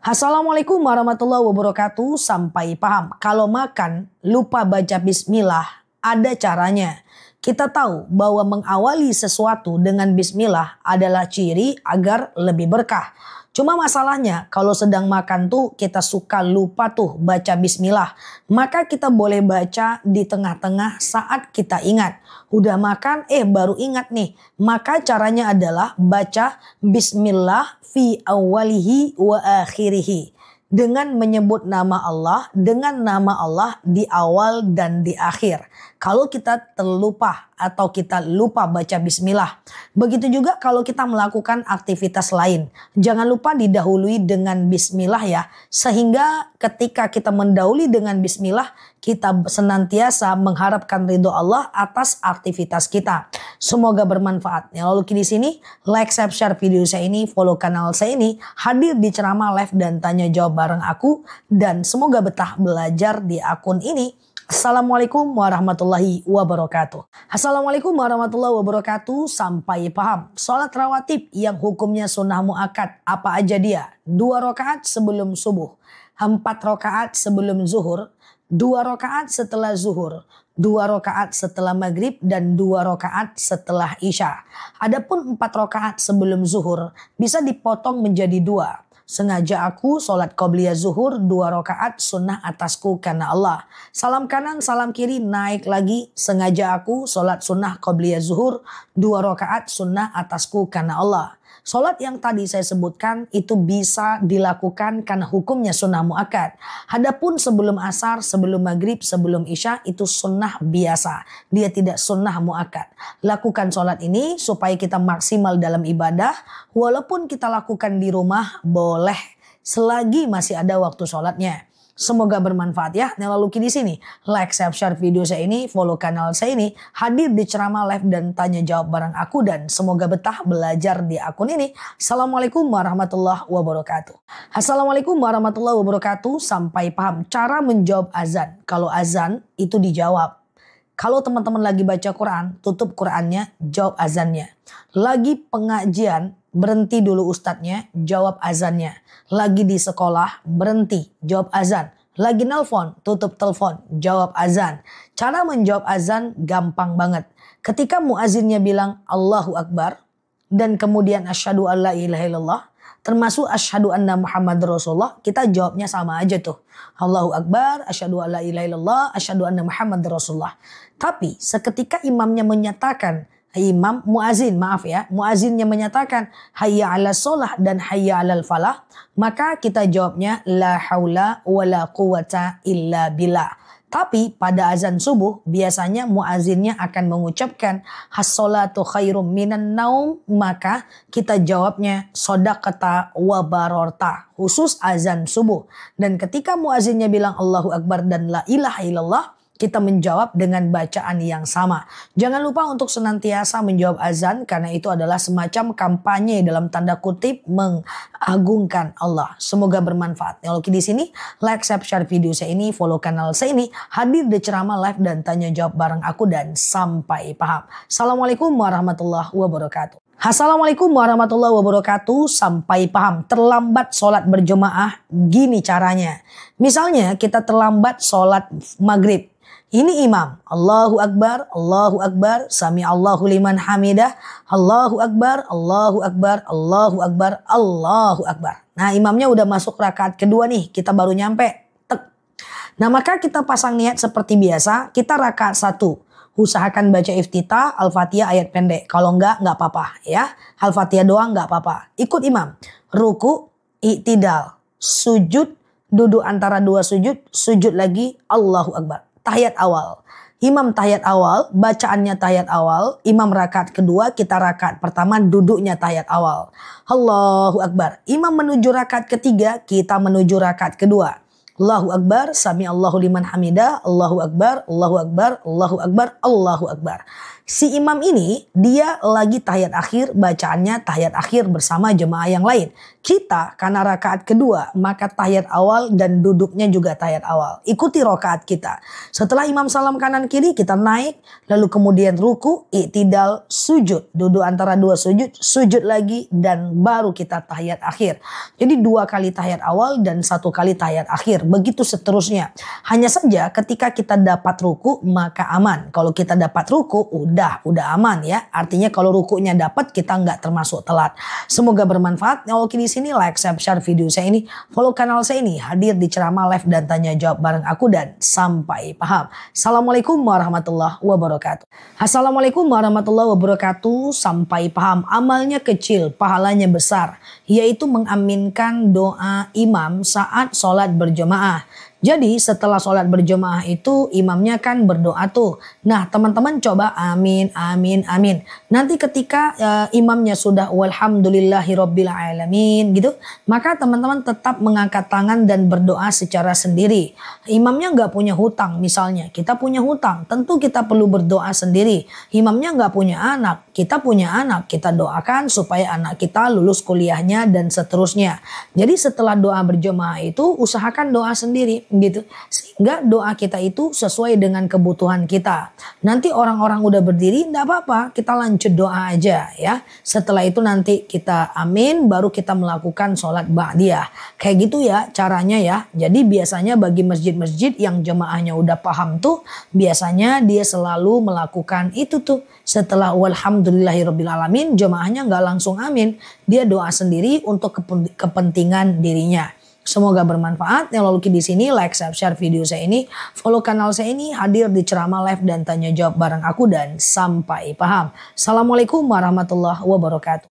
Assalamualaikum warahmatullahi wabarakatuh. Sampai paham. Kalau makan lupa baca bismillah, ada caranya. Kita tahu bahwa mengawali sesuatu dengan bismillah adalah ciri agar lebih berkah. Cuma masalahnya kalau sedang makan tuh kita suka lupa tuh baca bismillah. Maka kita boleh baca di tengah-tengah saat kita ingat. Udah makan baru ingat nih. Maka caranya adalah baca bismillah fi awalihi wa akhirihi. Dengan menyebut nama Allah, dengan nama Allah di awal dan di akhir. Kalau kita terlupa atau kita lupa baca bismillah. Begitu juga kalau kita melakukan aktivitas lain. Jangan lupa didahului dengan bismillah ya. Sehingga ketika kita mendahului dengan bismillah, kita senantiasa mengharapkan ridho Allah atas aktivitas kita. Semoga bermanfaat. Ya, lalu di sini like, share video saya ini, follow kanal saya ini, hadir di ceramah live dan tanya jawab bareng aku, dan semoga betah belajar di akun ini. Assalamualaikum warahmatullahi wabarakatuh. Assalamualaikum warahmatullahi wabarakatuh. Sampai paham. Sholat rawatib yang hukumnya sunnah muakkad apa aja dia? 2 rakaat sebelum subuh, 4 rakaat sebelum zuhur, 2 rakaat setelah zuhur, 2 rakaat setelah maghrib, dan 2 rakaat setelah isya. Adapun 4 rakaat sebelum zuhur bisa dipotong menjadi 2. Sengaja aku sholat qobliyah zuhur 2 rakaat sunnah atasku karena Allah. Salam kanan salam kiri naik lagi. Sengaja aku sholat sunnah qobliyah zuhur 2 rakaat sunnah atasku karena Allah. Sholat yang tadi saya sebutkan itu bisa dilakukan karena hukumnya sunnah muakkad. Adapun sebelum asar, sebelum maghrib, sebelum isya itu sunnah biasa. Dia tidak sunnah muakkad. Lakukan sholat ini supaya kita maksimal dalam ibadah. Walaupun kita lakukan di rumah boleh selagi masih ada waktu sholatnya. Semoga bermanfaat ya. Nah, lalu di sini like, share video saya ini, follow kanal saya ini, hadir di ceramah live dan tanya jawab bareng aku, dan semoga betah belajar di akun ini. Assalamualaikum warahmatullahi wabarakatuh. Assalamualaikum warahmatullahi wabarakatuh. Sampai paham cara menjawab azan. Kalau azan itu dijawab. Kalau teman-teman lagi baca Quran, tutup Qurannya, jawab azannya. Lagi pengajian, berhenti dulu ustadznya, jawab azannya. Lagi di sekolah, berhenti, jawab azan. Lagi nelpon, tutup telepon, jawab azan. Cara menjawab azan gampang banget. Ketika muazinnya bilang Allahu Akbar, dan kemudian asyhadu alla ilaha illallah, termasuk asyhadu anna Muhammad Rasulullah, kita jawabnya sama aja tuh. Allahu Akbar, asyhadu alla ilaha illallah, asyhadu anna Muhammad Rasulullah. Tapi seketika imamnya menyatakan, muazinnya menyatakan hayya 'alas shalah dan hayya 'alal falah, maka kita jawabnya la haula wala quwata illa billah. Tapi pada azan subuh biasanya muazinnya akan mengucapkan as-sholatu khairum minan naum, maka kita jawabnya shadaqata wa barorta, khusus azan subuh. Dan ketika muazinnya bilang Allahu Akbar dan la ilaha illallah, kita menjawab dengan bacaan yang sama. Jangan lupa untuk senantiasa menjawab azan karena itu adalah semacam kampanye dalam tanda kutip mengagungkan Allah. Semoga bermanfaat. Kalau di sini like, share video saya ini, follow kanal saya ini, hadir di ceramah live dan tanya jawab bareng aku, dan sampai paham. Assalamualaikum warahmatullahi wabarakatuh. Assalamualaikum warahmatullahi wabarakatuh. Sampai paham. Terlambat sholat berjemaah, gini caranya. Misalnya kita terlambat sholat maghrib. Ini imam, Allahu Akbar, sami Allahu liman hamidah, Allahu Akbar, Allahu Akbar, Allahu Akbar, Allahu Akbar. Nah, imamnya udah masuk rakaat kedua nih, kita baru nyampe. Tek. Nah, maka kita pasang niat seperti biasa, kita rakaat 1. Usahakan baca iftitah, Al-Fatihah ayat pendek. Kalau enggak apa-apa ya. Al-Fatihah doang enggak apa-apa. Ikut imam. Ruku, i'tidal, sujud, duduk antara 2 sujud, sujud lagi, Allahu Akbar. Tahiyat awal. Imam tahiyat awal, bacaannya tahiyat awal. Imam rakaat kedua, kita rakaat pertama, duduknya tahiyat awal. Allahu Akbar. Imam menuju rakaat ketiga, kita menuju rakaat kedua. Allahu Akbar, Sami Allahu liman hamidah, Allahu Akbar, Allahu Akbar, Allahu Akbar, Allahu Akbar. Si imam ini dia lagi tahiyat akhir, bacaannya tahiyat akhir bersama jemaah yang lain. Kita karena rakaat kedua maka tahiyat awal dan duduknya juga tahiyat awal. Ikuti rakaat kita. Setelah imam salam kanan kiri kita naik, lalu kemudian ruku, i'tidal, sujud. Duduk antara dua sujud, sujud lagi dan baru kita tahiyat akhir. Jadi 2 kali tahiyat awal dan 1 kali tahiyat akhir. Begitu seterusnya. Hanya saja ketika kita dapat ruku maka aman. Kalau kita dapat ruku udah aman ya. Artinya kalau rukunya dapat kita nggak termasuk telat. Semoga bermanfaat. Kalau di sini like, share video saya ini, follow kanal saya ini, hadir di ceramah live dan tanya jawab bareng aku dan sampai paham. Assalamualaikum warahmatullahi wabarakatuh. Assalamualaikum warahmatullahi wabarakatuh. Sampai paham. Amalnya kecil, pahalanya besar, yaitu mengaminkan doa imam saat sholat berjamaah. Jadi setelah sholat berjamaah itu imamnya kan berdoa tuh. Nah teman-teman coba amin, amin, amin. Nanti ketika imamnya sudah walhamdulillahirabbil alamin gitu. Maka teman-teman tetap mengangkat tangan dan berdoa secara sendiri. Imamnya nggak punya hutang misalnya. Kita punya hutang. Tentu kita perlu berdoa sendiri. Imamnya nggak punya anak. Kita punya anak. Kita doakan supaya anak kita lulus kuliahnya dan seterusnya. Jadi setelah doa berjamaah itu usahakan doa sendiri. Gitu, sehingga doa kita itu sesuai dengan kebutuhan kita. Nanti orang-orang udah berdiri enggak apa-apa, kita lanjut doa aja ya. Setelah itu nanti kita amin, baru kita melakukan sholat ba'diyah. Kayak gitu ya caranya ya. Jadi biasanya bagi masjid-masjid yang jemaahnya udah paham tuh, biasanya dia selalu melakukan itu tuh. Setelah walhamdulillahirabbil alamin, jemaahnya nggak langsung amin, dia doa sendiri untuk kepentingan dirinya. Semoga bermanfaat. Yang lalu di sini like, share video saya ini, follow kanal saya ini, hadir di ceramah live dan tanya jawab bareng aku dan sampai paham. Assalamualaikum warahmatullahi wabarakatuh.